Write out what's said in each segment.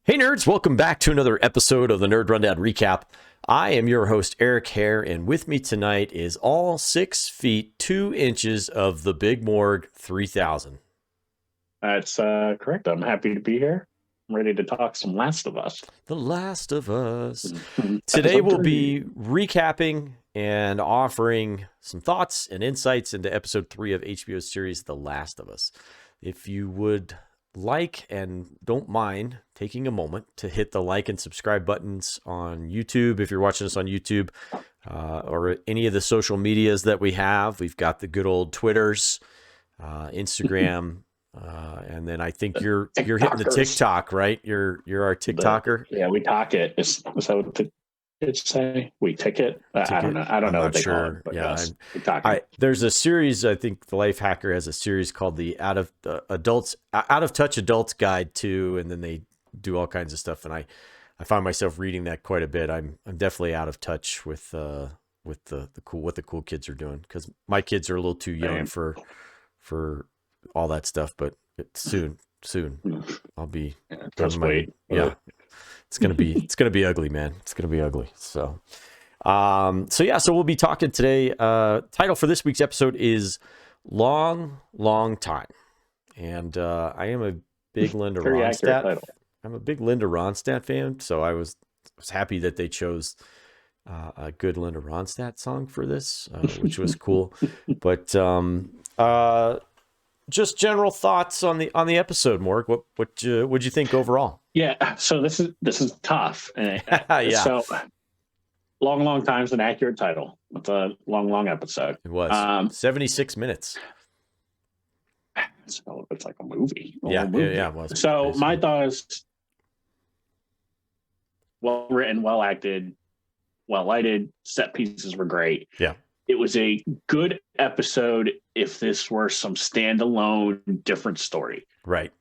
Hey nerds, welcome back to another episode of the Nerd Rundown Recap. I am your host, Erik Hare, and with me tonight is all 6 feet 2 inches of the Big Morg 3000. That's correct. I'm happy to be here. I'm ready to talk some Last of Us. The Last of Us. Today we'll be recapping and offering some thoughts and insights into episode 3 of HBO's series, The Last of Us. If you would like and don't mind taking a moment to hit the like and subscribe buttons on YouTube, if you're watching us on YouTube, or any of the social medias that we have. We've got the good old Twitters, Instagram, and then I think you're hitting the TikTok, right? You're our TikToker. Yeah, we talk it. Is that what the kids say? We tick it? I don't know. I don't know what they call it. But yeah, yes, we talk it. There's a series. I think the Life Hacker has a series called the Out of Touch Adults Guide to, and then they do all kinds of stuff. And I find myself reading that quite a bit. I'm definitely out of touch with the cool kids are doing, because my kids are a little too young for all that stuff. But soon I'll be. Just wait. Yeah. It's gonna be ugly, man. It's gonna be ugly. So we'll be talking today. Title for this week's episode is Long Time, and I am a big Linda Ronstadt. I'm a big Linda Ronstadt fan, so I was happy that they chose a good Linda Ronstadt song for this, which was cool. But just general thoughts on the episode, Morg. What'd you think overall? Yeah, so this is tough. Yeah. So long time's an accurate title. It's a long episode. It was 76 minutes. So it's like a movie. Yeah, it was. So basically, my thought is well written, well acted, well lighted. Set pieces were great. Yeah. It was a good episode if this were some standalone, different story. Right.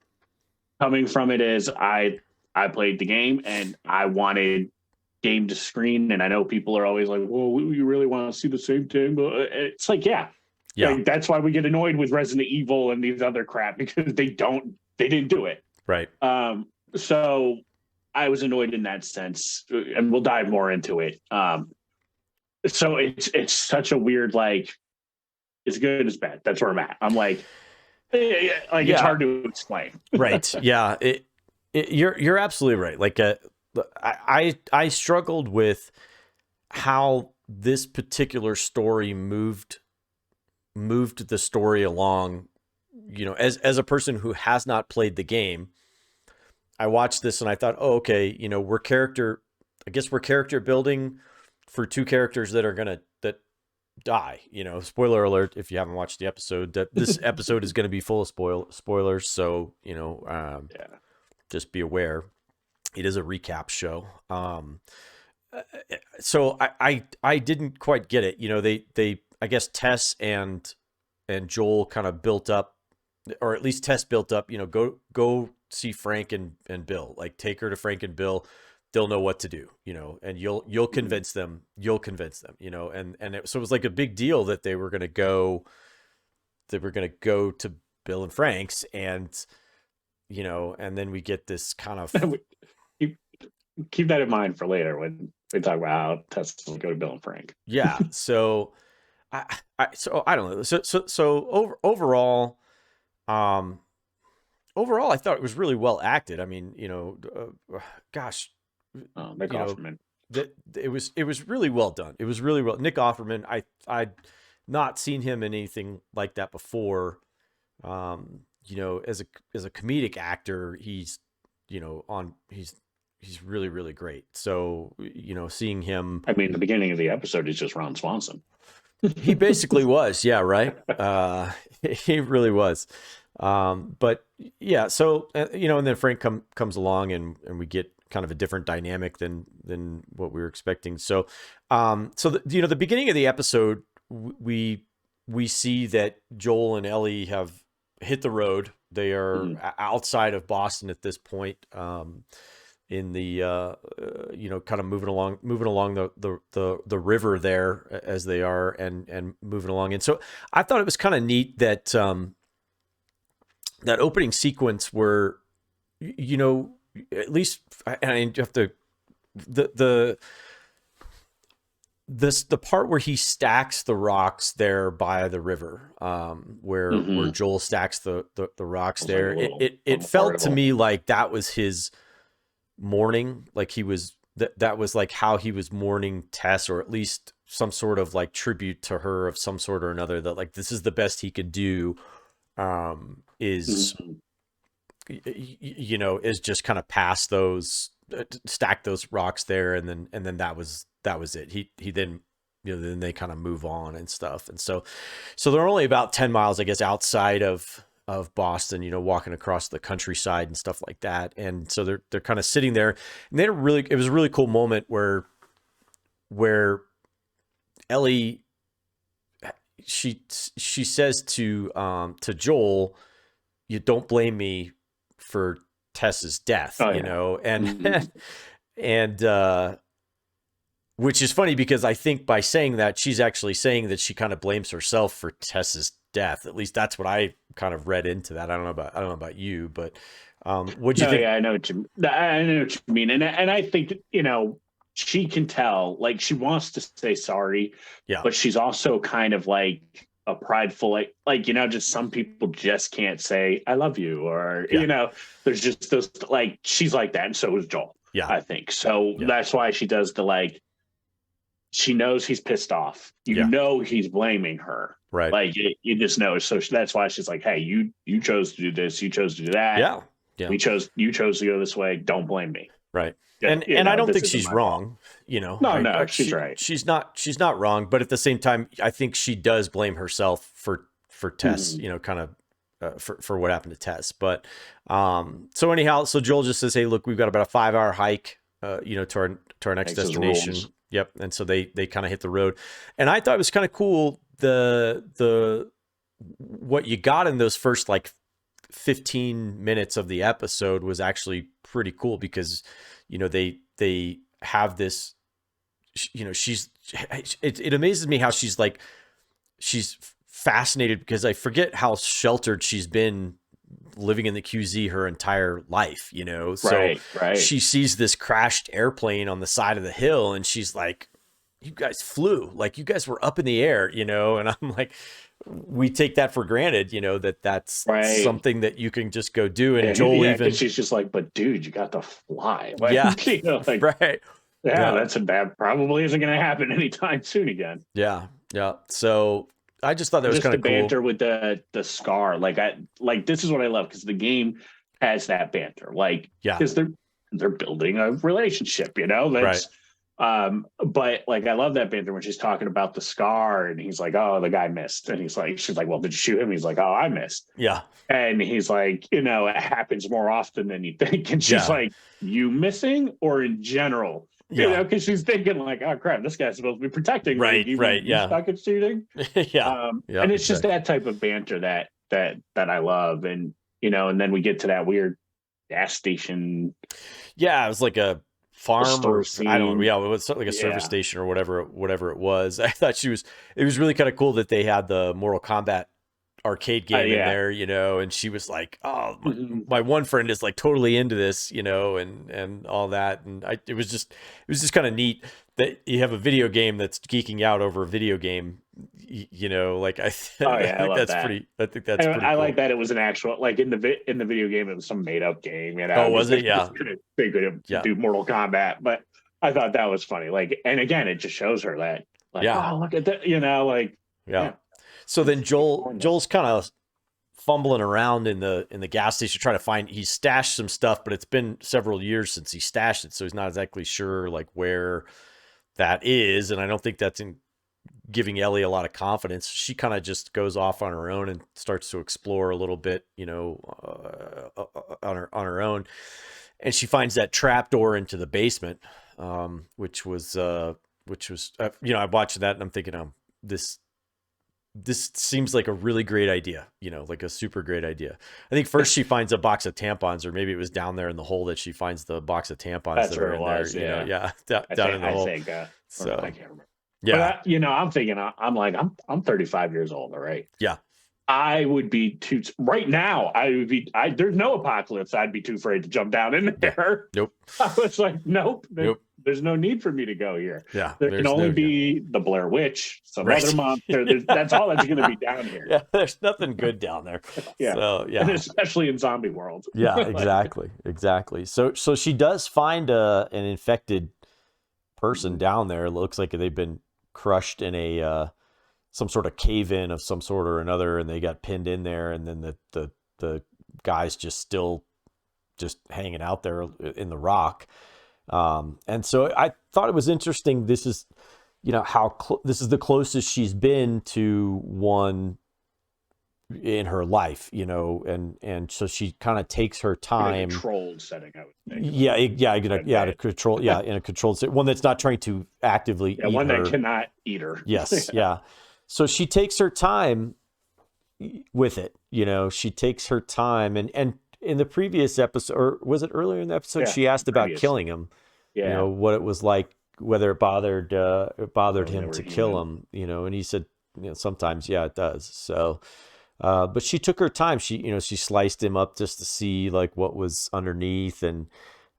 Coming from it is I played the game and I wanted game to screen. And I know people are always like, well, we really want to see the same thing. But it's like, yeah. Like, that's why we get annoyed with Resident Evil and these other crap, because they didn't do it. Right. So I was annoyed in that sense, and we'll dive more into it. So it's such a weird, like, it's good, it's bad. That's where I'm at. I'm like it's hard to explain. Right. Yeah. You're absolutely right. Like, I struggled with how this particular story moved the story along. You know, as a person who has not played the game, I watched this and I thought, oh, okay, you know, we're character building for 2 characters that die. You know, spoiler alert if you haven't watched the episode, that this episode is going to be full of spoilers. So, you know, just be aware. It is a recap show. So I didn't quite get it. You know, they I guess Tess and Joel kind of built up, or at least Tess built up, you know, go see Frank and Bill, like take her to Frank and Bill. They'll know what to do, you know, and you'll convince them, you know, so it was like a big deal that they were going to go to Bill and Frank's, and, you know, and then we get this kind of keep that in mind for later when we talk about how Tess will go to Bill and Frank. Yeah. So I don't know. So overall, I thought it was really well acted. I mean, you know, gosh, Nick Offerman. It was really well done. It was really well. Nick Offerman, I'd not seen him in anything like that before. You know, as a comedic actor, he's really, really great. So, you know, seeing him, I mean, the beginning of the episode is just Ron Swanson. He basically was. Yeah. Right. He really was. But yeah, so, you know, and then Frank comes along and we get kind of a different dynamic than what we were expecting. So, you know, the beginning of the episode, we see that Joel and Ellie have hit the road. They are outside of Boston at this point, in the, you know, kind of moving along the river there as they are, and moving along. And so I thought it was kind of neat that, that opening sequence where, you know, at least, and you have to, the the part where he stacks the rocks there by the river, where Joel stacks the rocks there, like it felt to me like that was his mourning, like he was that was like how he was mourning Tess, or at least some sort of like tribute to her of some sort or another, that like this is the best he could do, is you know, is just kind of pass those, stack those rocks there, and then that was it. He then, you know, then they kind of move on and stuff. And so they're only about 10 miles, I guess, outside of Boston, you know, walking across the countryside and stuff like that. And so they're kind of sitting there, and it was a really cool moment where Ellie, she says to Joel, "You don't blame me for Tess's death," you know, and and which is funny, because I think by saying that, she's actually saying that she kind of blames herself for Tess's death. At least that's what I kind of read into that. I don't know about you, but what'd you think? Yeah, I know what you mean, and I think, you know, she can tell, like, she wants to say sorry, but she's also kind of like a prideful, like, you know, just some people just can't say I love you, or you know, there's just those, like, she's like that, and so is Joel. I think so. That's why she does the, like, she knows he's pissed off. You know, he's blaming her. Right. Like, you just know. So that's why she's like, hey, you chose to do this. You chose to do that. Yeah. You chose to go this way. Don't blame me. Right. And I don't think she's wrong. You know, no, she's right. She's not wrong. But at the same time, I think she does blame herself for Tess, you know, kind of for what happened to Tess. But so anyhow, so Joel just says, hey, look, we've got about a 5-hour hike, you know, to our next destination. Yep. And so they kind of hit the road, and I thought it was kind of cool. The what you got in those first like 15 minutes of the episode was actually pretty cool, because, you know, they have this, you know, it amazes me how she's fascinated, because I forget how sheltered she's been living in the QZ her entire life, you know? So she sees this crashed airplane on the side of the hill, and she's like, you guys flew, like, you guys were up in the air, you know? And I'm like, we take that for granted, you know, that's something that you can just go do. And Joel even, she's just like, but dude, you got to fly. Like, you know, like, that's that probably isn't going to happen anytime soon again. Yeah. So I just thought that was kind of cool. The banter with the scar, like, this is what I love, because the game has that banter, like, because they're building a relationship, you know. That's but like, I love that banter when she's talking about the scar, and he's like, oh, the guy missed, and she's like, well, did you shoot him? He's like, oh, I missed. And he's like, you know, it happens more often than you think. And she's like, you missing, or in general? You know, because she's thinking like, oh crap, this guy's supposed to be protecting me. Stuck at shooting. And it's just that type of banter that I love. And, you know, and then we get to that weird gas station. Yeah, it was like a farm, or I don't know. Yeah, it was like a service station or whatever it was. I thought it was really kind of cool that they had the Mortal Kombat arcade game in there, you know, and she was like, oh, my one friend is like totally into this, you know, and all that. And it was just kind of neat that you have a video game that's geeking out over a video game, you know, like I think that's pretty cool. Like that it was an actual, like, in the video game, it was some made up game, you know. Oh, was it? Yeah. They could do Mortal Kombat, but I thought that was funny. Like, and again, it just shows her that, like, oh, look at that, you know, like, So then Joel's kind of fumbling around in the gas station trying to find, he stashed some stuff, but it's been several years since he stashed it, so he's not exactly sure like where that is. And I don't think that's in giving Ellie a lot of confidence. She kind of just goes off on her own and starts to explore a little bit, you know, on her own. And she finds that trap door into the basement, which was you know, I watched that and I'm thinking, this seems like a really great idea, you know, like a super great idea. I think first she finds a box of tampons, or maybe it was down there in the hole that she finds the box of tampons. That's that are in was, there, you know, down in the hole. So I can't remember. Yeah, but you know, I'm thinking, I'm 35 years old, all right? Yeah. I would be too right now. I would be. There's no apocalypse. I'd be too afraid to jump down in there. Nope. I was like, nope. Nope. There's no need for me to go here. Yeah. There can only be the Blair Witch, some other monster. That's all that's going to be down here. Yeah, there's nothing good down there. Yeah. So, yeah. And especially in zombie world. Yeah, exactly. Exactly. So she does find an infected person down there. It looks like they've been crushed in a some sort of cave-in of some sort or another, and they got pinned in there, and then the guy's just hanging out there in the rock. And so I thought it was interesting. This is, this is the closest she's been to one in her life, and so she kind of takes her time. In a controlled setting, I would think. To control, in a controlled setting, one that's not trying to actively eat one her. that cannot eat her. Yes, yeah. So she takes her time with it, she takes her time, and in the previous episode, or was it earlier in the episode, she asked about killing him, what it was like, whether it bothered him to kill him, and he said, sometimes, yeah, it does. So, but she took her time. She sliced him up just to see like what was underneath, and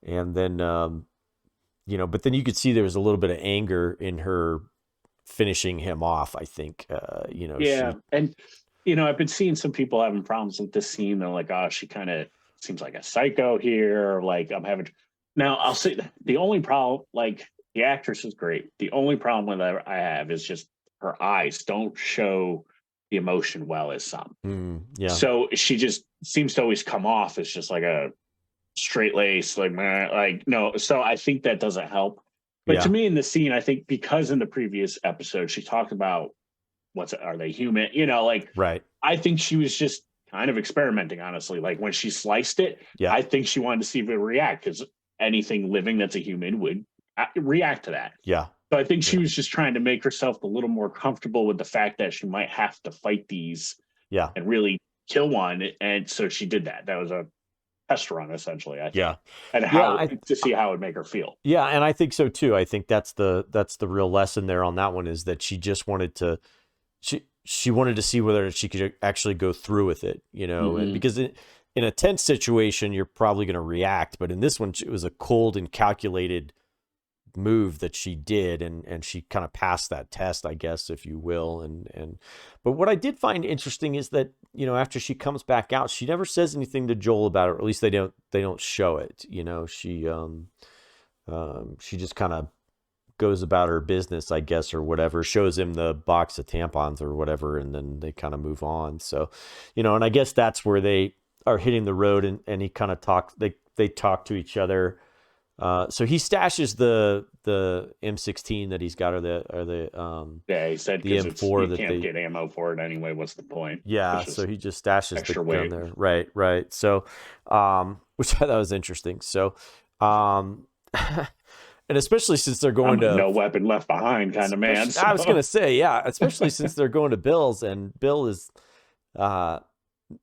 then, but then you could see there was a little bit of anger in her finishing him off, I think. And I've been seeing some people having problems with this scene. They're like, oh, she kind of seems like a psycho here. Like, now I'll say the only problem, like, the actress is great. The only problem with her I have is just her eyes don't show the emotion well as some. So she just seems to always come off as just like a straight lace, like no. So I think that doesn't help. But to me in the scene, I think because in the previous episode, she talked about are they human? Right. I think she was just kind of experimenting, honestly. Like when she sliced it, I think she wanted to see if it would react, because anything living that's a human would react to that. Yeah. So I think she was just trying to make herself a little more comfortable with the fact that she might have to fight these and really kill one. And so she did that. That was a test run, essentially, I think. And to see how it would make her feel. Yeah, and I think so too. I think that's the real lesson there on that one, is that she just wanted to she wanted to see whether she could actually go through with it, and because in a tense situation you're probably going to react, but in this one it was a cold and calculated move that she did, and she kind of passed that test, I guess, if you will. And but what I did find interesting is that after she comes back out, she never says anything to Joel about it, or at least they don't show it. She just kind of goes about her business, I guess, or whatever, shows him the box of tampons or whatever, and then they kind of move on. So and I guess that's where they are hitting the road, and he kind of they talk to each other. So he stashes the M16 that he's got, or the he said the M4 that can't get ammo for it anyway. What's the point? Yeah, so he just stashes the gun weight there. Right. So, which I thought was interesting. So, and especially since they're going to no weapon left behind kind of man. I was gonna say, yeah, especially since they're going to Bill's, and Bill is not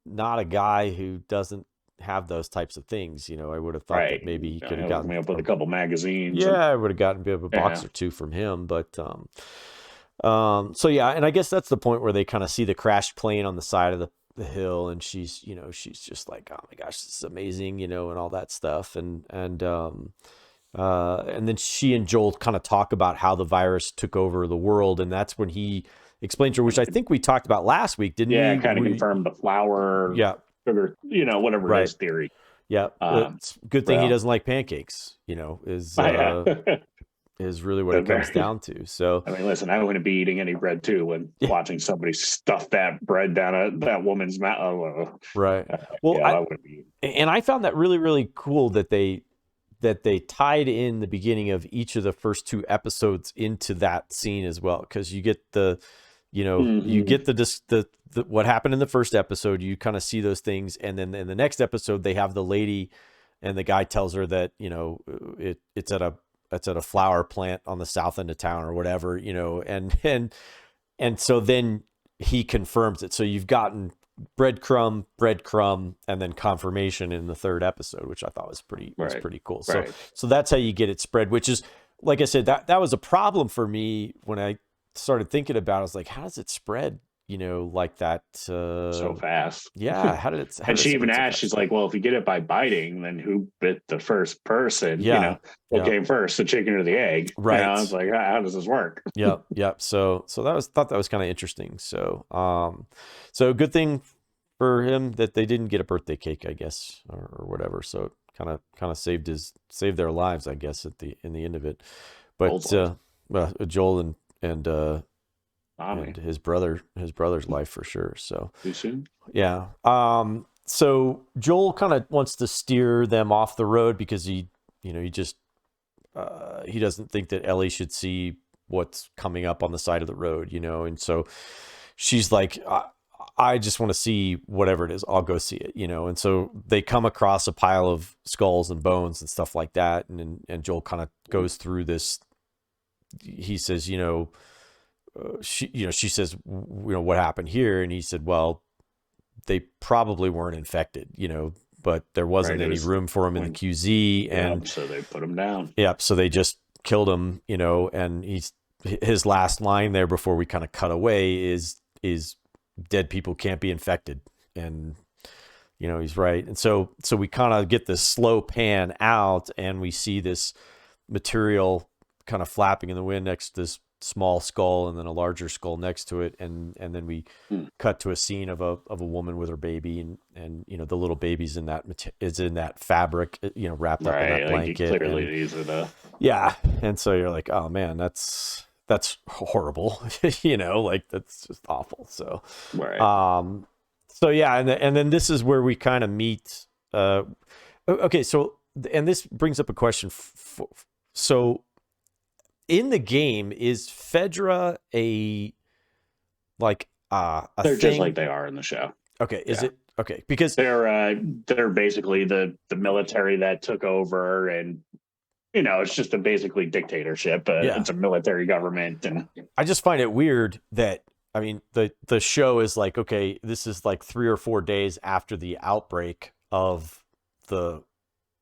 a guy who doesn't have those types of things. I would have thought that maybe he could have gotten me up with a couple magazines. Yeah, I would have gotten a box or two from him. But so yeah, and I guess that's the point where they kind of see the crashed plane on the side of the hill, and she's just like, oh my gosh, this is amazing, and all that stuff, and then she and Joel kind of talk about how the virus took over the world, and that's when he explains to her, which I think we talked about last week, didn't we? Yeah, kind of confirmed the flour. Yeah. Sugar, whatever his theory. Yeah, it's a good thing he doesn't like pancakes. Is really what it comes down to. So I mean, listen, I wouldn't be eating any bread too when watching somebody stuff that bread down that woman's mouth. Right. Well, I wouldn't be. And I found that really, really cool that they tied in the beginning of each of the first two episodes into that scene as well, because you get you get the what happened in the first episode, you kind of see those things, and then in the next episode they have the lady, and the guy tells her that it's at a flower plant on the south end of town or whatever, and so then he confirms it. So you've gotten breadcrumb, and then confirmation in the third episode, which I thought was pretty cool. So that's how you get it spread, which is, like I said, that was a problem for me when I started thinking about it. I was like, how does it spread like that. So fast. Yeah. How did it? And she even asked, she's like, well, if you get it by biting, then who bit the first person? Yeah. What came first, the chicken or the egg? Right. I was like, how does this work? Yep. Yep. So thought that was kind of interesting. So, so good thing for him that they didn't get a birthday cake, I guess, or whatever. So it kind of saved their lives, I guess, in the end of it. But well, Joel and his brother's life for sure. So too soon. Yeah. So Joel kind of wants to steer them off the road because he just he doesn't think that Ellie should see what's coming up on the side of the road, and so she's like, I just want to see whatever it is. I'll go see it, and so they come across a pile of skulls and bones and stuff like that, and Joel kind of goes through this. He says, she says, what happened here? And he said, well, they probably weren't infected, but there wasn't any room for him in the QZ. And so they put him down. Yeah. So they just killed him, and his last line there before we kind of cut away is dead people can't be infected. And, he's right. And so we kind of get this slow pan out and we see this material kind of flapping in the wind next to this small skull and then a larger skull next to it, and then we cut to a scene of a woman with her baby, and the little baby's in that fabric, wrapped up in that blanket. Clearly these are the and so you're like, oh man, that's horrible. Like that's just awful. So so yeah, and then this is where we kind of meet okay, so and this brings up a question. So in the game, is Fedra they're just like they are in the show. Okay, is it okay? Because they're basically the military that took over, and it's just a basically dictatorship. It's a military government, and I just find it weird that the show is like, okay, this is like 3 or 4 days after the outbreak of the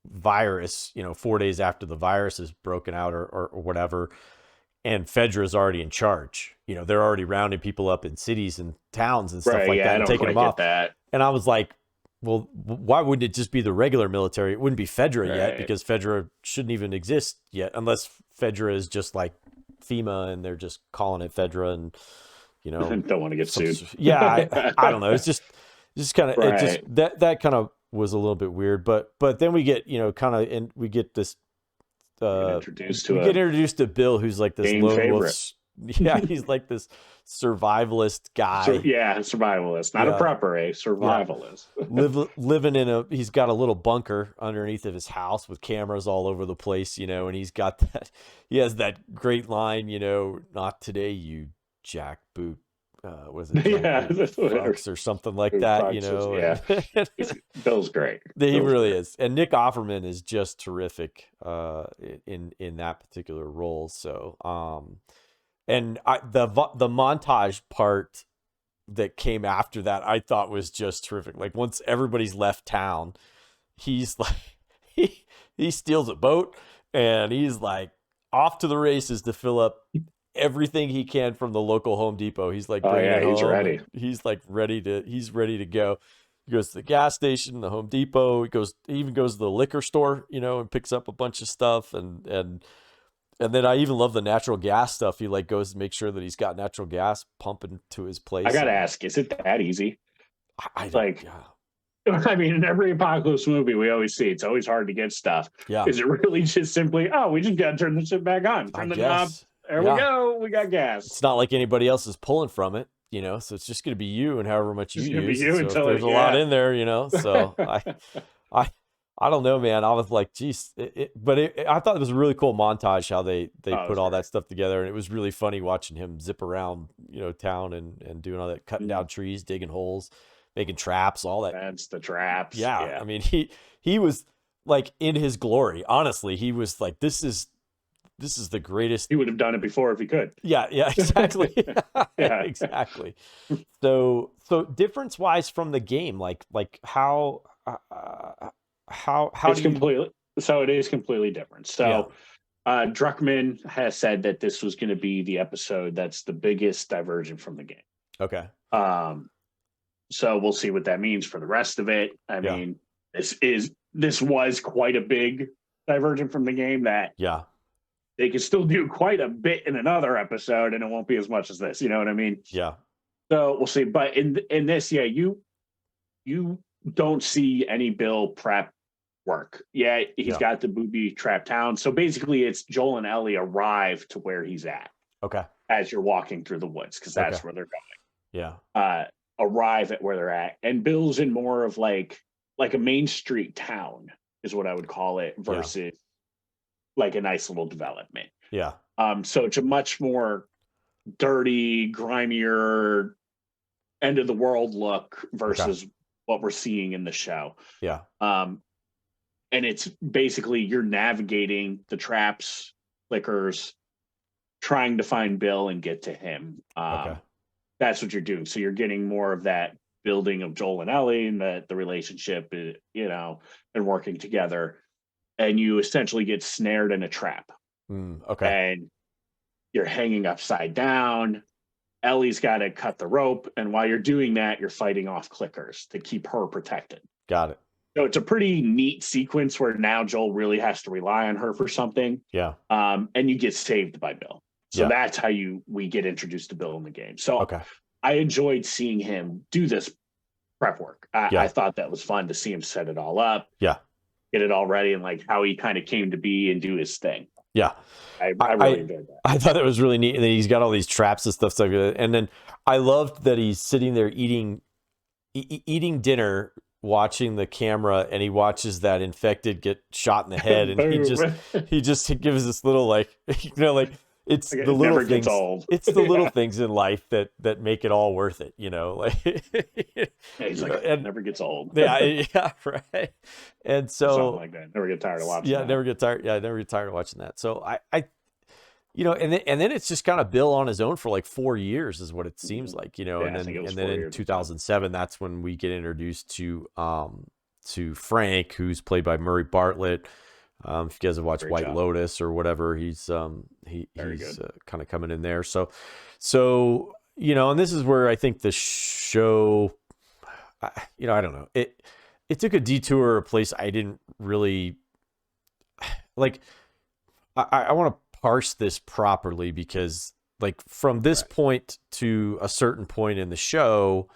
virus, 4 days after the virus is broken out or whatever, and Fedra is already in charge. They're already rounding people up in cities and towns and stuff like that and taking them off. And I was like, well, why wouldn't it just be the regular military? It wouldn't be Fedra yet, because Fedra shouldn't even exist yet, unless Fedra is just like FEMA and they're just calling it Fedra, and don't want to get sued. I don't know. It's just kind of that kind of was a little bit weird, but then we get and we get this introduced to Bill, who's like this lone wolf. Yeah, he's like this survivalist guy. Survivalist, not a prepper, a survivalist. Living he's got a little bunker underneath of his house with cameras all over the place, and he has that great line, not today, you jackboot. Was it Fox or something like that? Bill's great. He really is, and Nick Offerman is just terrific in that particular role. So, and the montage part that came after that, I thought was just terrific. Like once everybody's left town, he's like he steals a boat and he's like off to the races to fill up everything he can from the local Home Depot. He's like, he's ready. He's like ready to go. He goes to the gas station, the Home Depot. He even goes to the liquor store, and picks up a bunch of stuff. And then I even love the natural gas stuff. He like goes to make sure that he's got natural gas pumping to his place. I got to ask, is it that easy? I mean, in every apocalypse movie we always see, it's always hard to get stuff. Yeah. Is it really just simply, we just got to turn the shit back on. Turn the knob. There we go. We got gas. It's not like anybody else is pulling from it, so it's just going to be you and however much you use. So if there's a lot in there, So I don't know, man. I was like, geez, I thought it was a really cool montage how they put all that stuff together, and it was really funny watching him zip around, town and doing all that, cutting down trees, digging holes, making traps, all that. That's the traps. Yeah. I mean, he was like in his glory. Honestly, he was like, this is the greatest. He would have done it before if he could. Yeah, exactly. Exactly. So difference wise from the game, like how it's completely. So it is completely different. So Druckmann has said that this was going to be the episode that's the biggest diversion from the game. Okay. So we'll see what that means for the rest of it. I Yeah. mean, this was quite a big divergent from the game that Yeah. they could still do quite a bit in another episode, and it won't be as much as this. You know what I mean? Yeah. So we'll see. But in this, yeah, you don't see any Bill prep work. Yeah, he's got the booby trap town. So basically, it's Joel and Ellie arrive to where he's at. Okay. As you're walking through the woods, because that's where they're going. Yeah. Arrive at where they're at, and Bill's in more of like a Main Street town is what I would call it, versus like a nice little development. Yeah. So it's a much more dirty, grimier, end of the world look versus what we're seeing in the show. Yeah. And it's basically you're navigating the traps, liquors, trying to find Bill and get to him. That's what you're doing. So you're getting more of that building of Joel and Ellie and the relationship, you know, and working together. And you essentially get snared in a trap. And you're hanging upside down. Ellie's got to cut the rope. And while you're doing that, you're fighting off clickers to keep her protected. Got it. So it's a pretty neat sequence where now Joel really has to rely on her for something. Yeah. And you get saved by Bill. So that's how we get introduced to Bill in the game. So I enjoyed seeing him do this prep work. I thought that was fun to see him set it all up. Yeah. Get it all ready and like how he kind of came to be and do his thing. Yeah. I really enjoyed that. I thought it was really neat. And then he's got all these traps and stuff. And then I loved that he's sitting there eating dinner, watching the camera, and he watches that infected get shot in the head. And he gives this little, like, you know, like, it's the little things. It's the little things in life that make it all worth it, you know. Like, he's like, it never gets old. yeah, right. And so something like that. Never get tired of watching. Yeah, never get tired. Yeah, I never get tired of watching that. So I you know, and then it's just kind of Bill on his own for like 4 years, is what it seems like, you know. And then in 2007, that's when we get introduced to Frank, who's played by Murray Bartlett. If you guys have watched White Lotus or whatever, he's kind of coming in there. So, you know, and this is where I think the show, you know, I don't know. It took a detour, a place I didn't really like. I want to parse this properly, because like from this point to a certain point in the show,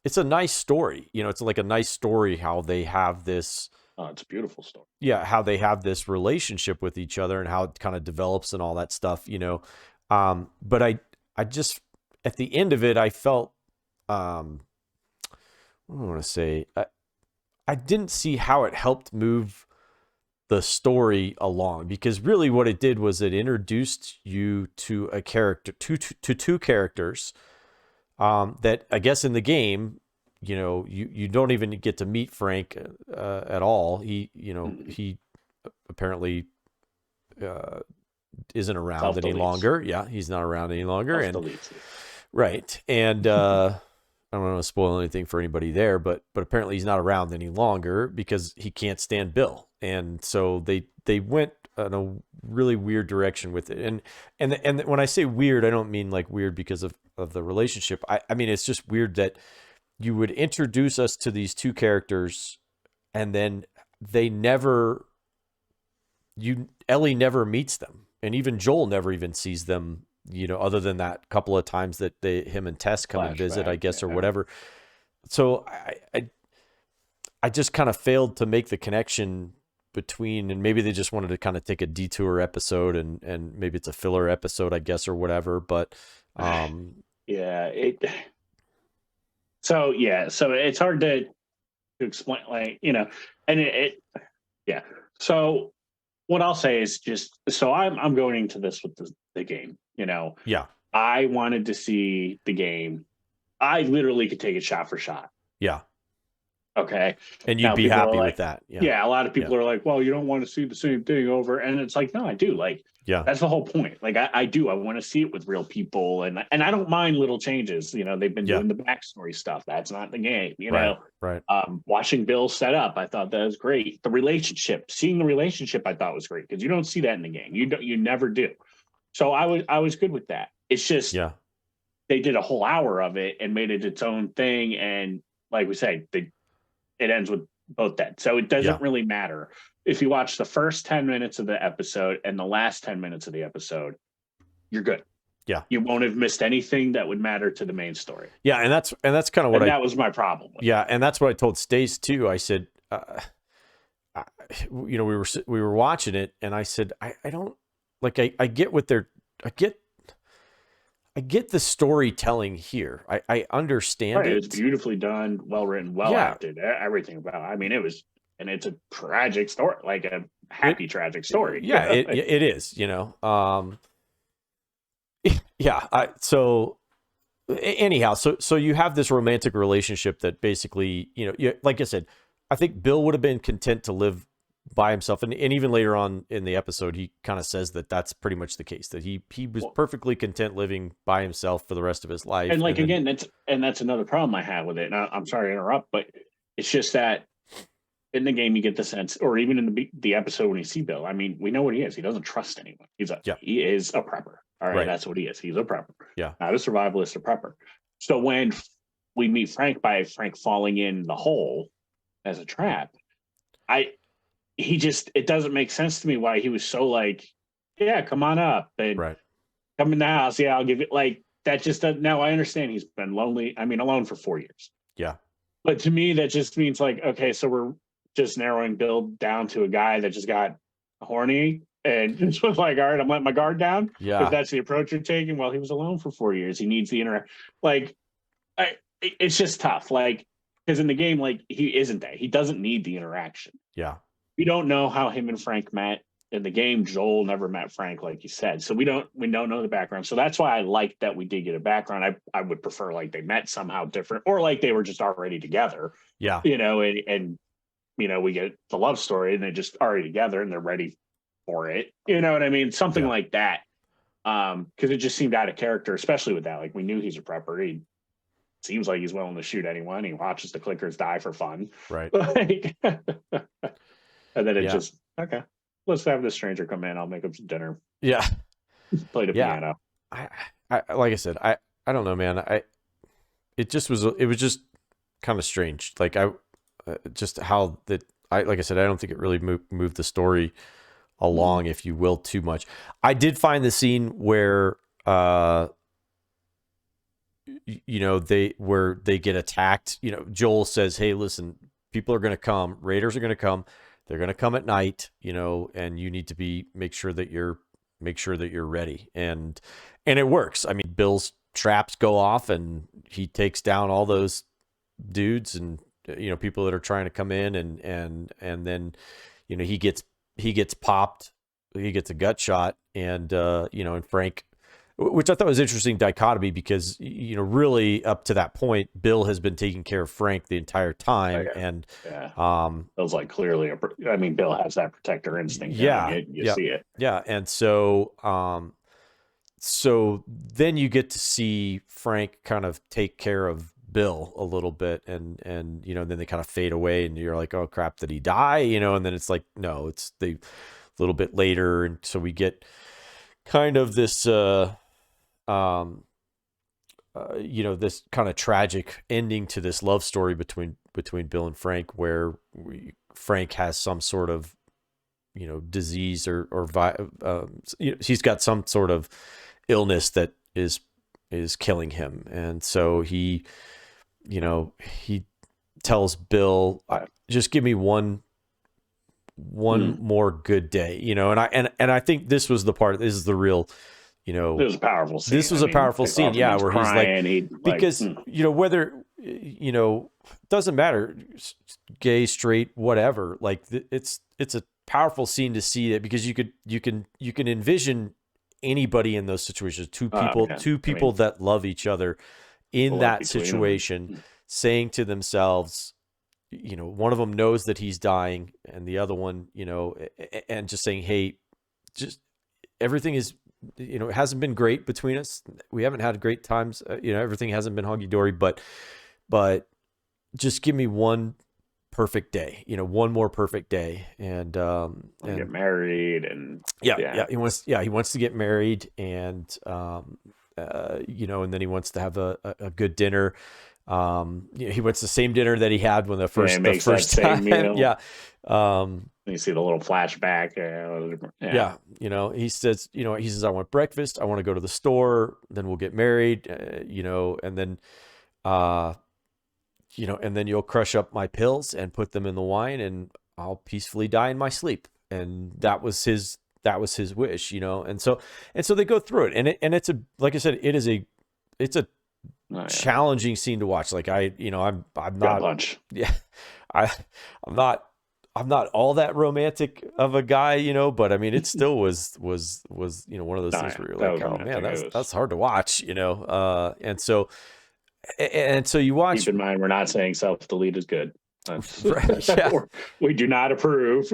it's a nice story. You know, it's like a nice story how they have this. Oh, it's a beautiful story. Yeah, how they have this relationship with each other and how it kind of develops and all that stuff, you know. But I just, at the end of it, I felt, what do I want to say? I didn't see how it helped move the story along, because really what it did was it introduced you to a character, to two characters, that I guess in the game, you know, you don't even get to meet Frank at all. He apparently isn't around any longer. Yeah, he's not around any longer. And right. And I don't want to spoil anything for anybody there, but apparently he's not around any longer because he can't stand Bill. And so they went in a really weird direction with it. And when I say weird, I don't mean like weird because of the relationship. I mean, it's just weird that you would introduce us to these two characters, and then Ellie never meets them, and even Joel never even sees them, you know, other than that couple of times that him and Tess come and visit, I guess, or whatever. So I just kind of failed to make the connection between, and maybe they just wanted to kind of take a detour episode, and maybe it's a filler episode, I guess, or whatever. But So it's hard to explain, like, you know, and So what I'll say is just, so I'm going into this with the game, you know. Yeah. I wanted to see the game. I literally could take it shot for shot. Yeah. Okay. And you'd be happy with that. Yeah. A lot of people are like, well, you don't want to see the same thing over. And it's like, no, I do. Like, that's the whole point. Like, I do. I want to see it with real people. And I don't mind little changes. You know, they've been doing the backstory stuff. That's not the game, you know? Right. Watching Bill set up, I thought that was great. The relationship, seeing the relationship, I thought was great, because you don't see that in the game. You never do. So I was good with that. It's just, they did a whole hour of it and made it its own thing. And like we say, it ends with both dead. So it doesn't really matter if you watch the first 10 minutes of the episode and the last 10 minutes of the episode, you're good. Yeah. You won't have missed anything that would matter to the main story. Yeah. And that's kind of what that was my problem with it. And that's what I told Stace too. I said, we were watching it and I said, I don't like, I get what I get the storytelling here. I understand it. It's beautifully done, well written, well acted, everything about it. I mean, it's a tragic story, like a happy, tragic story. Yeah, it is, so anyhow, so you have this romantic relationship that basically, like I said, I think Bill would have been content to live by himself, and even later on in the episode he kind of says that that's pretty much the case, that he was perfectly content living by himself for the rest of his life. And like, again, that's another problem I have with it, and I'm sorry to interrupt, but it's just that in the game you get the sense, or even in the episode when you see Bill, I mean, we know what he is. He doesn't trust anyone. He is a prepper. All right, that's what he is. He's a prepper. Yeah, not a survivalist, a prepper. So when we meet Frank by Frank falling in the hole as a trap, it doesn't make sense to me why he was so like, yeah, come on up and come in the house. Yeah, I'll give it, like, that just doesn't. Now I understand he's been alone for 4 years. Yeah. But to me, that just means like, okay, so we're just narrowing Bill down to a guy that just got horny and just was like, all right, I'm letting my guard down. Yeah. If that's the approach you're taking, well, he was alone for 4 years. He needs the it's just tough. Like, because in the game, like, he isn't that. He doesn't need the interaction. Yeah. We don't know how him and Frank met. In the game, Joel never met Frank, like you said. So we don't know the background. So that's why I like that we did get a background. I would prefer like they met somehow different, or like they were just already together. Yeah. And we get the love story and they're just already together and they're ready for it. You know what I mean? Something like that. Because it just seemed out of character, especially with that. Like, we knew he's a prepper. He seems like he's willing to shoot anyone. He watches the clickers die for fun. Right. Like, and then okay, let's have this stranger come in. I'll make him some dinner. Yeah. Play the piano. I like I said, I don't know, man. It was just kind of strange. Like, just how that, like I said, I don't think it really moved the story along, if you will, too much. I did find the scene where, they get attacked. Joel says, hey, listen, people are going to come. Raiders are going to come. They're going to come at night, and you need to make sure that you're ready. And it works. I mean, Bill's traps go off and he takes down all those dudes and, people that are trying to come in, and then, he gets popped, he gets a gut shot, and, and Frank, which I thought was interesting dichotomy, because, really up to that point, Bill has been taking care of Frank the entire time. And Bill's like, clearly, Bill has that protector instinct. Yeah. You see it. Yeah. And so then you get to see Frank kind of take care of Bill a little bit, and then they kind of fade away and you're like, oh crap, did he die? And then it's like, no, it's a little bit later. And so we get kind of this, this kind of tragic ending to this love story between Bill and Frank, where Frank has some sort of, disease or he's got some sort of illness that is killing him. And so he tells Bill, just give me one more good day, and I think this was the part, this is the real, it was a powerful scene. This was a powerful scene. Yeah. Where he's like, because, whether, doesn't matter, gay, straight, whatever, like it's a powerful scene to see that, because you can envision anybody in those situations, two people that love each other in that situation, saying to themselves, one of them knows that he's dying, and the other one, and just saying, hey, just everything is, it hasn't been great between us. We haven't had great times. Everything hasn't been hunky-dory, but just give me one perfect day, one more perfect day. And get married, and he wants to get married. And and then he wants to have a good dinner. He wants the same dinner that he had when the first time. Meal. Yeah. You see the little flashback. He says, I want breakfast. I want to go to the store. Then we'll get married, and then, and then you'll crush up my pills and put them in the wine, and I'll peacefully die in my sleep. And that was his wish, And so they go through it, and it's like I said, it's a challenging scene to watch. Like I'm not punch. Yeah. I'm not all that romantic of a guy, but I mean, it still was one of those things where you're like, oh man, that's hard to watch, and so you watch. Keep in mind, we're not saying self-delete is good. Right, yeah. We do not approve.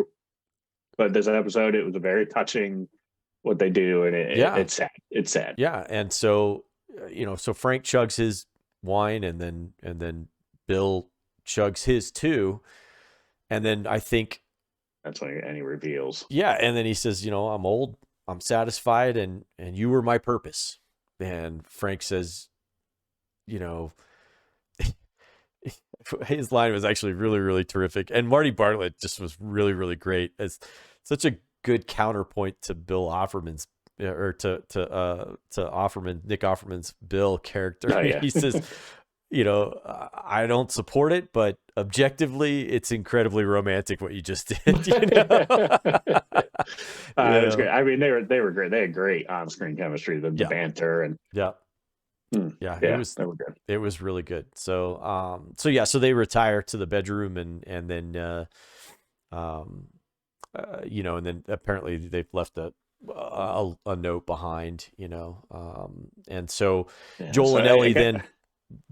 But this episode, it was a very touching what they do, and it's sad. It's sad. Yeah, and so so Frank chugs his wine, and then Bill chugs his too. And then I think that's when he reveals. Yeah, and then he says, I'm old, I'm satisfied, and you were my purpose. And Frank says, his line was actually really, really terrific. And Marty Bartlett just was really, really great. It's such a good counterpoint to Bill Offerman's or to Offerman, Nick Offerman's Bill character. Oh, yeah. He says, I don't support it, but objectively, it's incredibly romantic what you just did. It's great. I mean, they were great. They had great on-screen chemistry, the banter, and they were good. It was really good. So they retire to the bedroom, and then and then apparently they've left a note behind, and so Joel and Ellie then.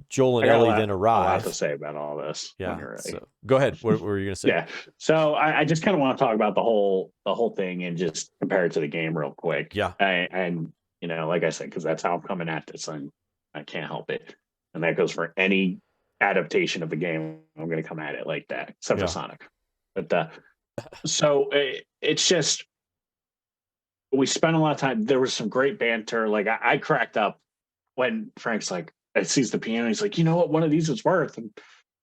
Joel and Ellie then arrive. A lot to say about all this. Yeah. So, go ahead. What were you going to say? Yeah. So I just kind of want to talk about the whole thing and just compare it to the game real quick. Yeah. And like I said, because that's how I'm coming at this, and I can't help it. And that goes for any adaptation of the game. I'm going to come at it like that, except for Sonic. But so it's just we spent a lot of time. There was some great banter. Like I cracked up when Frank's like, sees the piano. He's like, you know what? One of these is worth. And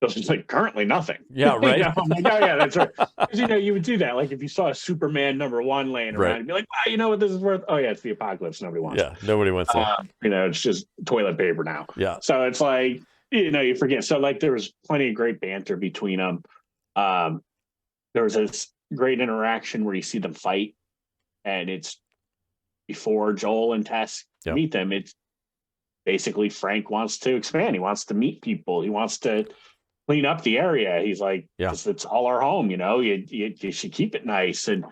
Bill's like, currently nothing. Yeah, right. I'm like, oh yeah, that's right. Because you would do that. Like if you saw a Superman #1 laying around, you'd be like, wow, you know what this is worth? Oh yeah, it's the apocalypse. Nobody wants it. Yeah, nobody wants it. It's just toilet paper now. Yeah. So it's like, you forget. So like there was plenty of great banter between them. There was this great interaction where you see them fight, and it's before Joel and Tess meet them. It's basically Frank wants to expand. He wants to meet people. He wants to clean up the area. He's like, it's all our home, you should keep it nice. And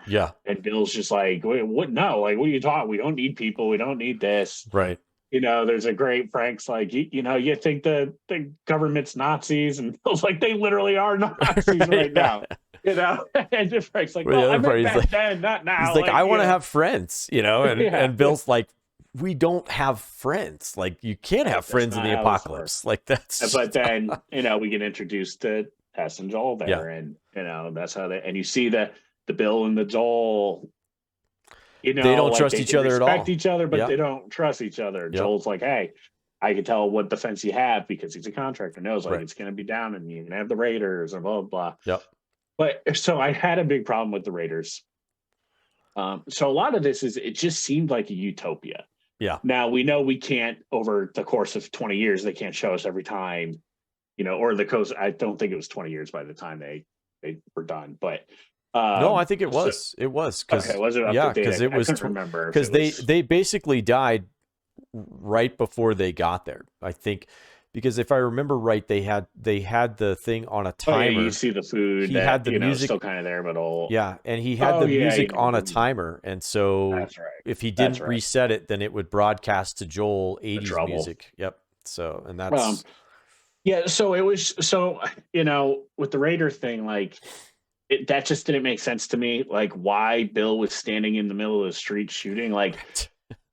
Bill's just like, wait, what? No, like, what are you talking? We don't need people. We don't need this. Right. There's a great Frank's like, you think the government's Nazis, and Bill's like, they literally are Nazis right now. And Frank's like, well, I meant back then, not now. He's like, I want to have friends, and Bill's like, we don't have friends. Like you can't have friends in the apocalypse. Like that's. But then we get introduced to Tess and Joel there, and that's how and you see the Bill and the Joel. They don't trust each other at all. Respect each other, but they don't trust each other. Joel's like, hey, I can tell what defense you have because he's a contractor. Knows like it's going to be down, and you're going to have the Raiders and blah blah. Yep. But so I had a big problem with the Raiders. So a lot of this it just seemed like a utopia. Yeah. Now we know we can't, over the course of 20 years, they can't show us every time, or the coast. I don't think it was 20 years by the time they were done, but no, I think it was. It was because was it? Because it was. Remember because they basically died right before they got there. I think. Because if I remember right, they had the thing on a timer. Oh, yeah, you see the food. He had the music still kind of there, but old. Yeah, and he had the music on a timer, and so that's right. If he didn't reset it, then it would broadcast to Joel 80s music. Yep. So and that's So it was with the Raider thing, like that just didn't make sense to me. Like why Bill was standing in the middle of the street shooting, like.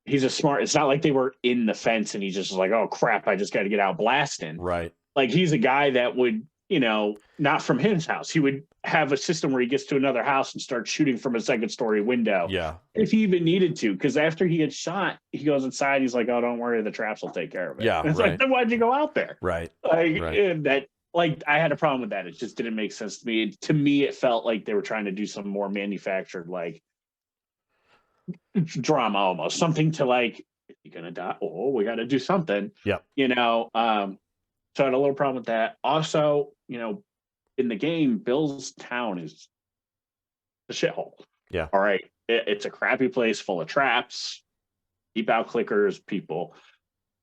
He's it's not like they were in the fence and he just was like, oh crap, I just got to get out blasting. Right. Like he's a guy that would, not from his house. He would have a system where he gets to another house and starts shooting from a second story window. Yeah. If he even needed to, because after he gets shot, he goes inside. He's like, "Oh, don't worry, the traps will take care of it." Yeah, and it's right. like, then why'd you go out there? Right. Like Right. that. Like I had a problem with that. It just didn't make sense to me. To me, it felt like they were trying to do some more manufactured like drama, almost something to like, is he gonna die? Oh, we got to do something. Yep. You know. So I had a little problem with that. Also, you know, in the game, Bill's town is a shithole. Yeah. All right. It's a crappy place full of traps, keep out clickers, people.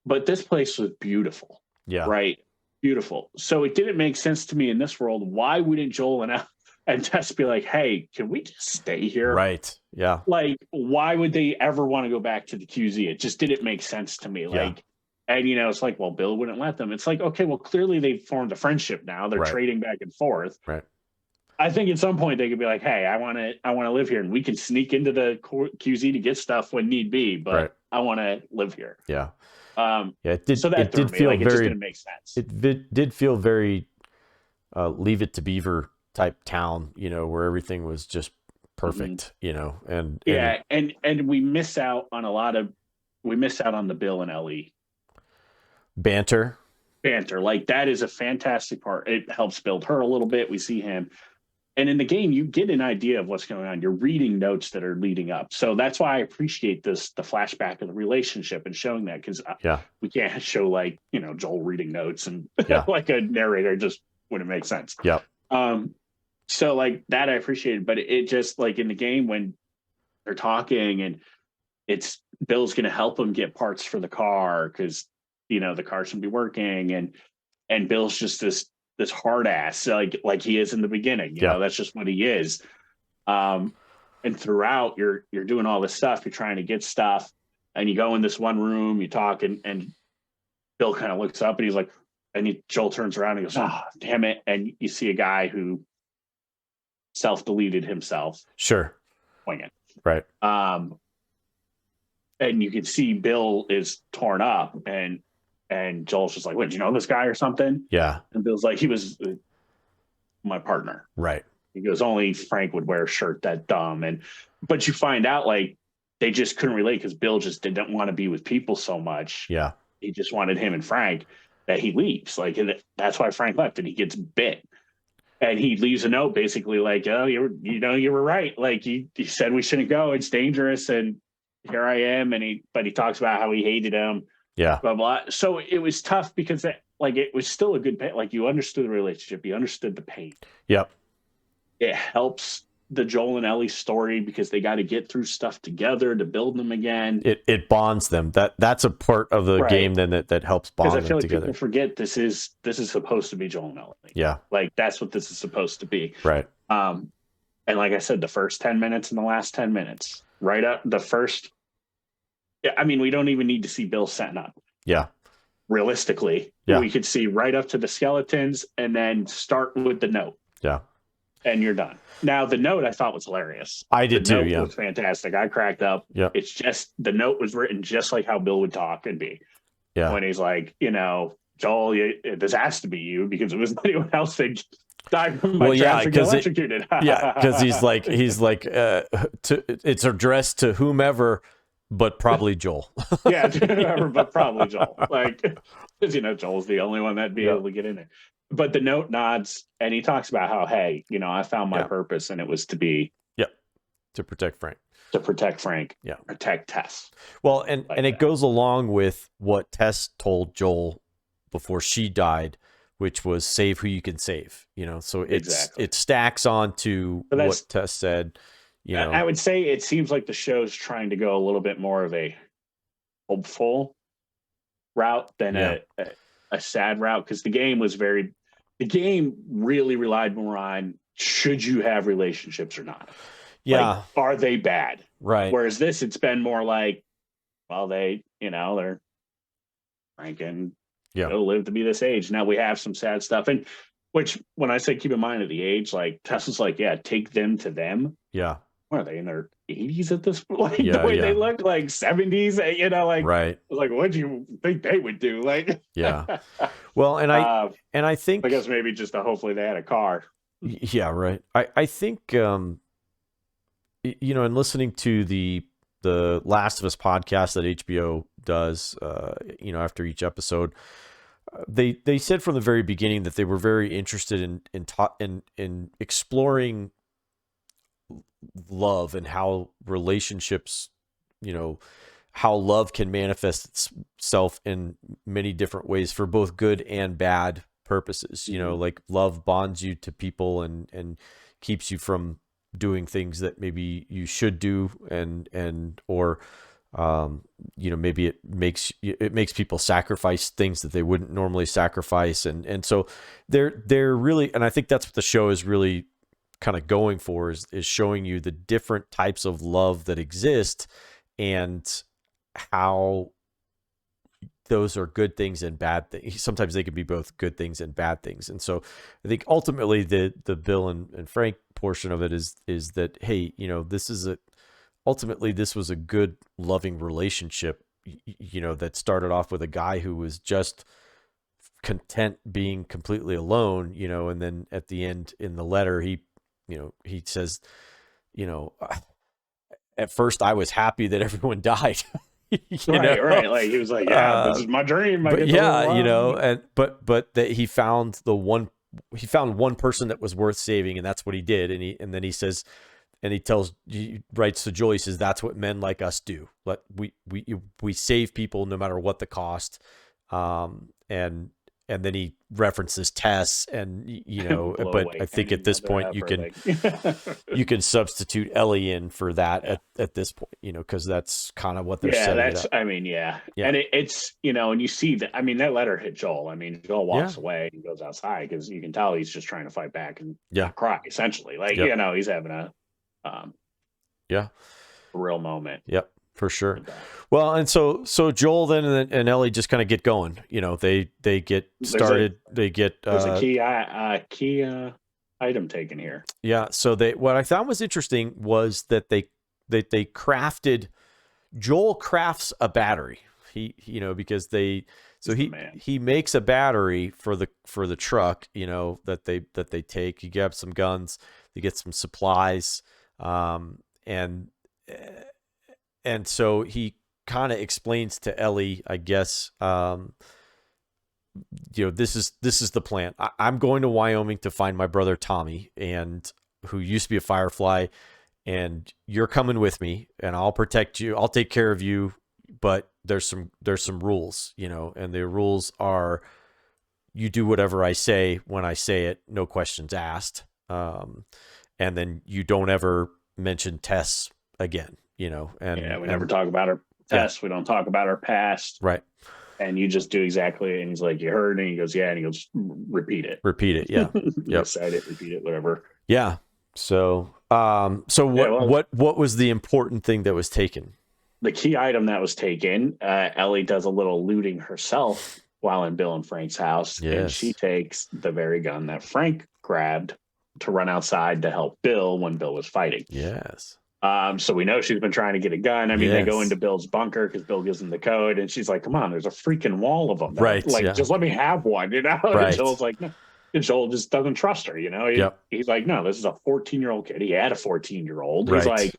But this place was beautiful. Yeah. Right. Beautiful. So it didn't make sense to me in this world. Why wouldn't Joel and Tess be like, hey, can we just stay here? Right. Yeah. Like, why would they ever want to go back to the QZ? It just didn't make sense to me. Like, and, you know, it's like, well, Bill wouldn't let them. It's like, okay, well, clearly they've formed a friendship now. They're trading back and forth. Right. I think at some point they could be like, hey, I want to live here and we can sneak into the QZ to get stuff when need be, but I want to live here. Yeah. It did. So that it did feel like, very. It just didn't make sense. It did feel very Leave It to Beaver type town, you know, where everything was just perfect, you know, and we miss out on the Bill and Ellie banter. Like that is a fantastic part. It helps build her a little bit. We see him. And in the game, you get an idea of what's going on. You're reading notes that are leading up. So that's why I appreciate the flashback of the relationship and showing that, because we can't show like, you know, Joel reading notes and like a narrator, just wouldn't make sense. Yeah. So like that I appreciated, but it just like in the game when they're talking and it's Bill's going to help him get parts for the car because, you know, the car shouldn't be working. And Bill's just this hard ass, like he is in the beginning. You know, that's just what he is. And throughout, you're doing all this stuff. You're trying to get stuff, and you go in this one room. You talk, and Bill kind of looks up, and he's like, Joel turns around and goes, "Oh, damn it!" And you see a guy who self-deleted himself. Sure. Poignant. Right. And you can see Bill is torn up, and Joel's just like, "What, do you know this guy or something?" Yeah. And Bill's like, "He was my partner." Right. He goes, "Only Frank would wear a shirt that dumb." But you find out like they just couldn't relate because Bill just didn't want to be with people so much. Yeah. He just wanted him and Frank, that he leaves. Like, and that's why Frank left, and he gets bit. And he leaves a note basically like, "Oh, you were right. Like you said we shouldn't go. It's dangerous. And here I am." But he talks about how he hated him. Yeah. Blah, blah. So it was tough because it was still a good pain. Like you understood the relationship. You understood the pain. Yep. It helps the Joel and Ellie story because they got to get through stuff together to build them again. It bonds them. That's a part of the game then that helps bond them together. Because I feel like people forget this is supposed to be Joel and Ellie. Yeah. Like that's what this is supposed to be. Right. And like I said, the first 10 minutes and the last 10 minutes, right up the first. I mean, we don't even need to see Bill setting up. Yeah. Realistically, we could see right up to the skeletons and then start with the note. Yeah. And you're done. Now, the note I thought was hilarious. I did too. Yeah. It was fantastic. I cracked up. Yeah. It's just the note was written just like how Bill would talk and be. Yeah. When he's like, you know, Joel, this has to be you because it was anyone else that died from my traps and got electrocuted. Because he's like, it's addressed to whomever, but probably Joel. Yeah, whomever, but probably Joel. Like, because you know, Joel's the only one that'd be able to get in there. But the note nods, and he talks about how, hey, you know, I found my purpose, and it was to be, to protect Frank. To protect Frank. Yeah, protect Tess. Well, and it goes along with what Tess told Joel before she died, which was save who you can save. You know, so it stacks on to what Tess said. You know, I would say it seems like the show's trying to go a little bit more of a hopeful route than a sad route, because the game really relied more on should you have relationships or not. Yeah. Like, are they bad? Right. Whereas this, it's been more like, well, they're Frank and live to be this age. Now we have some sad stuff. And which, when I say keep in mind at the age, like Tessa's like, take them to them. Yeah. What are they in their 80s at this point? Like the way they look, like 70s, you know, like, right. Like, what do you think they would do? Like, yeah. Well, and I think, I guess maybe just hopefully they had a car. Yeah, right. I think in listening to the Last of Us podcast that HBO does, after each episode, they said from the very beginning that they were very interested in exploring love and how relationships, how love can manifest itself in many different ways for both good and bad purposes. Like love bonds you to people and keeps you from doing things that maybe you should do, or maybe it makes people sacrifice things that they wouldn't normally sacrifice, and so they're really, and I think that's what the show is really kind of going for, is showing you the different types of love that exist and how those are good things and bad things. Sometimes they can be both good things and bad things. And so I think ultimately the Bill and Frank portion of it is that, hey, ultimately this was a good, loving relationship, that started off with a guy who was just content being completely alone, and then at the end in the letter, he says, at first I was happy that everyone died. Right. Like he was like, yeah, this is my dream. But yeah, and but that he found one person that was worth saving, and that's what he did. And then he says, and he writes to Joel, he says, that's what men like us do. We save people no matter what the cost. And then he references Tess, and but I think at this point you can substitute Ellie in for that at this point, because that's kind of what they're setting it up. I mean, yeah. And it's and you see that. I mean, that letter hit Joel. I mean, Joel walks away and goes outside because you can tell he's just trying to fight back and cry, essentially. Like he's having a real moment. Yep. For sure. Well, and so Joel then and Ellie just kind of get going. They get started. There's a key item taken here. Yeah. So what I found was interesting was that they crafted. Joel crafts a battery. Because he makes a battery for the truck. That they take. He grabs some guns. They get some supplies. And so he kind of explains to Ellie, I guess, this is the plan. I'm going to Wyoming to find my brother Tommy, and who used to be a Firefly, and you're coming with me, and I'll protect you. I'll take care of you, but there's some rules, and the rules are you do whatever I say when I say it, no questions asked, and then you don't ever mention Tess again. We never talk about our past. We don't talk about our past. Right. And you just do exactly. And he's like, you heard? And he goes, yeah. And he goes, repeat it. Yeah. Yep. Said it, repeat it, whatever. Yeah. So, what was the important thing that was taken? The key item that was taken, Ellie does a little looting herself while in Bill and Frank's house. Yes. And she takes the very gun that Frank grabbed to run outside to help Bill when Bill was fighting. Yes. So we know she's been trying to get a gun. I mean, They go into Bill's bunker because Bill gives them the code, and she's like, "Come on, there's a freaking wall of them. Just let me have one." Right. And Joel's like, "No." And Joel just doesn't trust her. He's like, "No, this is a 14-year-old kid. He had a 14-year-old. He's like,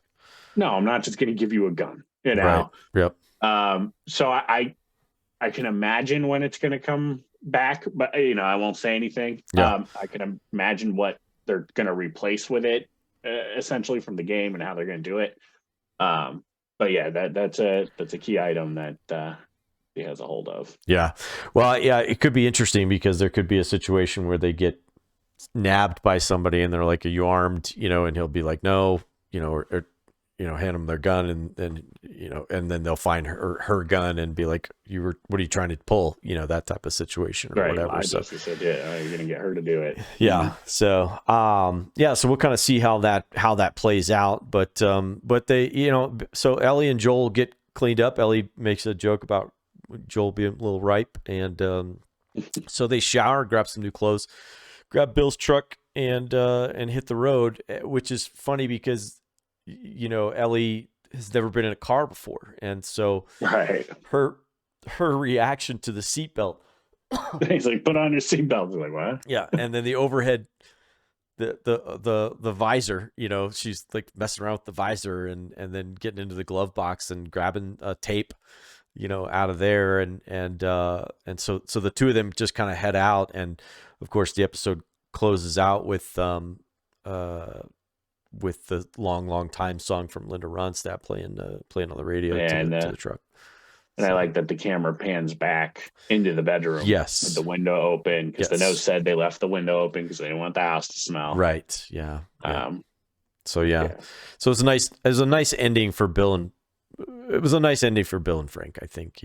no, I'm not just going to give you a gun." Right. Yep. So I can imagine when it's going to come back, but I won't say anything. Yeah. I can imagine what they're going to replace with it. Essentially from the game and how they're going to do it. But yeah, that's a key item that he has a hold of. Yeah. Well, yeah, it could be interesting because there could be a situation where they get nabbed by somebody and they're like, "Are you armed?" And he'll be like, "No," or hand them their gun and then they'll find her gun and be like, what are you trying to pull? That type of situation or whatever. I just said, you're going to get her to do it. Yeah. So, so we'll kind of see how that plays out. But they, so Ellie and Joel get cleaned up. Ellie makes a joke about Joel being a little ripe. And, so they shower, grab some new clothes, grab Bill's truck and hit the road, which is funny because, Ellie has never been in a car before. And so her reaction to the seatbelt, he's like, "Put on your seatbelt." He's like, "What?" Yeah. And then the overhead the visor, she's like messing around with the visor and then getting into the glove box and grabbing a tape, out of there. And so the two of them just kind of head out. And of course the episode closes out with the long time song from Linda Ronstadt playing on the radio to the truck. And I like that the camera pans back into the bedroom. Yes. With the window open, because the note said they left the window open because they didn't want the house to smell. Right. Yeah. So it was a nice ending for Bill and Frank, I think,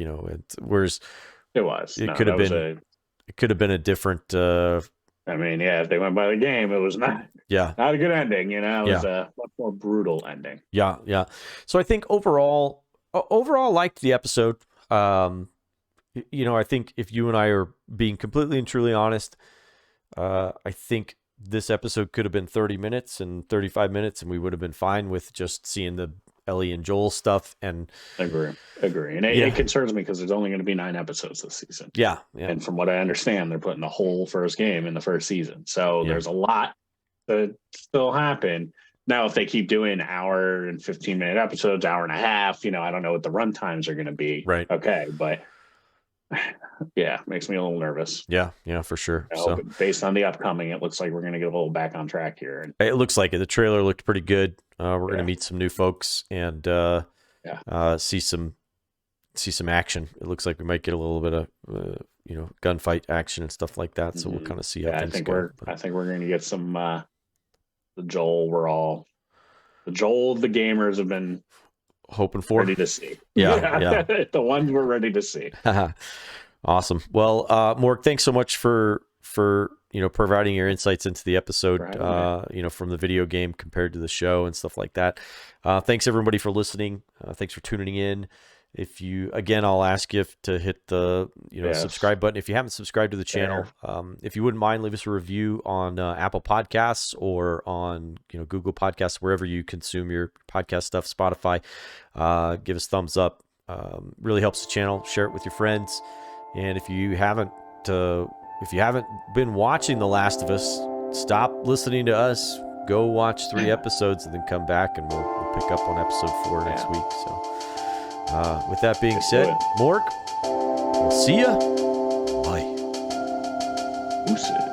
whereas it could have been a different, if they went by the game, it was not a good ending, it was a much more brutal ending. Yeah. Yeah. So I think overall liked the episode. I think if you and I are being completely and truly honest, I think this episode could have been 30 minutes and 35 minutes and we would have been fine with just seeing the Ellie and Joel stuff. And agree. And it concerns me because there's only going to be 9 episodes this season. Yeah. And from what I understand, they're putting the whole first game in the first season. So there's a lot to still happen. Now, if they keep doing hour and 15-minute episodes, hour and a half, I don't know what the run times are going to be. Right. Okay. But makes me a little nervous. Yeah, for sure. So based on the upcoming, it looks like we're going to get a little back on track here. It looks like it. The trailer looked pretty good. We're going to meet some new folks and see some action. It looks like we might get a little bit of gunfight action and stuff like that. So we'll kind of see how things go. I think we're going to get some the Joel the gamers have been hoping for, ready to see. Yeah. The ones we're ready to see. Awesome. Well, Morg, thanks so much for providing your insights into the episode, from the video game compared to the show and stuff like that. Thanks everybody for listening. Thanks for tuning in. I'll ask you to hit the subscribe button if you haven't subscribed to the channel. If you wouldn't mind, leave us a review on Apple Podcasts or on Google Podcasts, wherever you consume your podcast stuff. Spotify, give us thumbs up. Really helps the channel. Share it with your friends. And if you haven't been watching The Last of Us, stop listening to us. Go watch 3 episodes and then come back, and we'll pick up on episode 4 next week. So. With that being said, Morg, we'll see ya. Bye. Deuces.